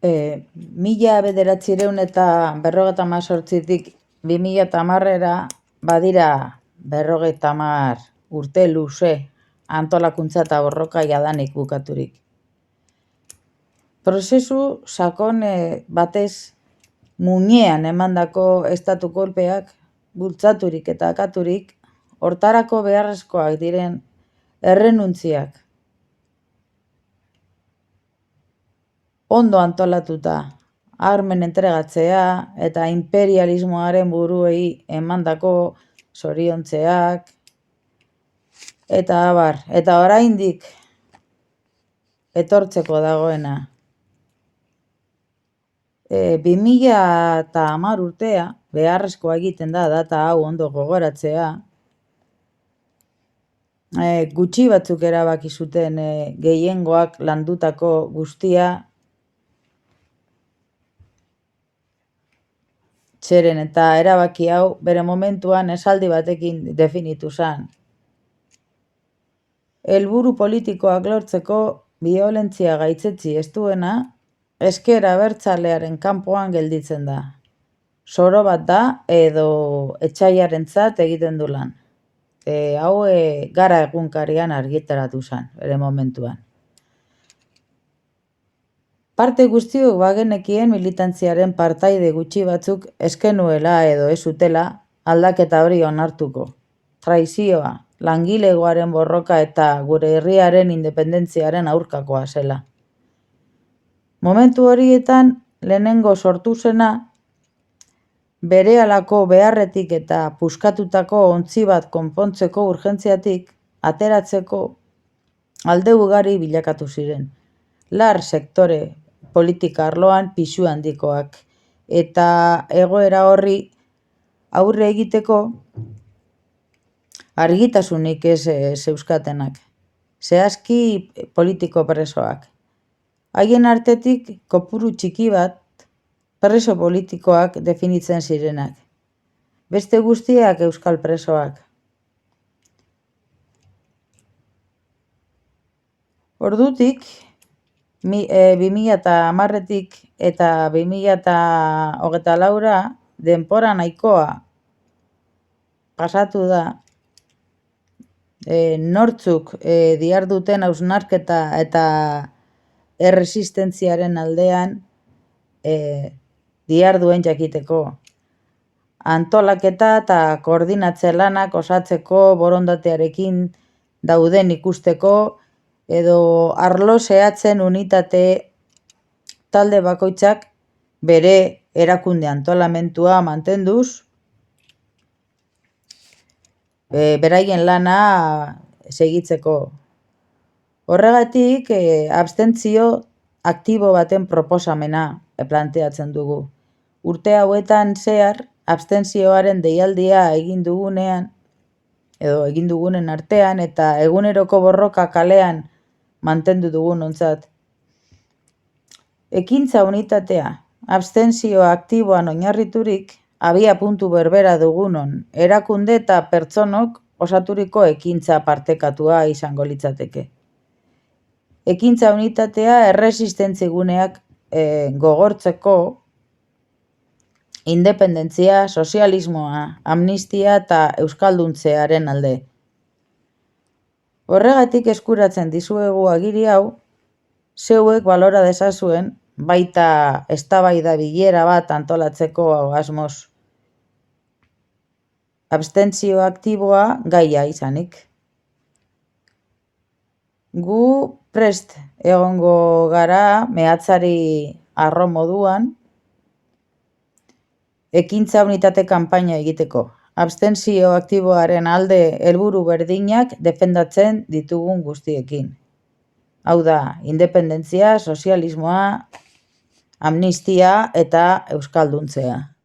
1998tik 2010era badira 50 urte luze antolakuntza eta borroka jadanik bukaturik. Prozesu sakon batez muinean emandako estatu kolpeak bultzaturik eta akaturik hortarako beharrezkoak diren errenuntziak ondo antolatuta armen entregatzea eta imperialismoaren buruei emandako zoriontzeak eta abar, eta oraindik etortzeko dagoena. 2010 urtea beharrezkoa egiten da data hau ondo gogoratzea. Gutxi batzuk erabaki zuten gehiengoak landutako guztia zeren eta erabaki hau bere momentuan esaldi batekin definitu zen. Helburu politikoak lortzeko biolentzia gaitzetsi ez duena ezker abertzalearen kanpoan gelditzen da. Zoro bat da edo etsaiarentzat egiten du lan. Hau Gara egunkarian argitaratu zen bere momentuan. Parte guztiok bagenekien militantziaren partaide gutxi batzuk eskenuela edo ez zutela aldaketa hori onartuko. Traizioa, langilegoaren borroka eta gure herriaren independentziaren aurkakoa zela. Momentu horietan lehenengo sortu zena berehalako beharretik eta puskatutako ontzi bat konpontzeko urgentziatik ateratzeko alde ugari bilakatu ziren. Lar sektore politika arloan pisu handikoak eta egoera horri aurre egiteko argitasunik ez zeuzkatenak. Zehazki politiko presoak. Haien artetik kopuru txiki bat preso politikoak definitzen zirenak. Beste guztiak euskal presoak. Ordutik, 2010tik eta 2024ra denbora nahikoa pasatu da nortzuk diharduten hausnarketa eta erresistentziaren aldean diharduen jakiteko. Antolaketa eta koordinatze lanak osatzeko borondatearekin dauden ikusteko edo arlo zehatzen unitate talde bakoitzak bere erakunde antolamentua mantenduz, beraien lana segitzeko. Horregatik, abstentzio aktibo baten proposamena planteatzen dugu. Urte hauetan zehar, abstentzioaren deialdia egin dugunen artean eta eguneroko borroka kalean mantendu dugun ontzat. Ekintza unitatea, abstentzio aktiboan oinarriturik, abia puntu berbera dugunon erakunde eta pertsonok osaturiko ekintza partekatua izango litzateke. Ekintza unitatea erresistentzi-guneak gogortzeko independentzia, sozialismoa, amnistia eta euskalduntzearen alde. Horregatik eskuratzen dizuegu agiri hau, zeuek balora dezazuen baita eztabaida bilera bat antolatzeko asmoz. Abstentzio aktiboa gaia izanik. Gu prest egongo gara mehatzari arro moduan ekintza unitate kanpaina egiteko. Abstentzio aktiboaren alde helburu berdinak defendatzen ditugun guztiekin. Hau da, independentzia, sozialismoa, amnistia eta euskalduntzea.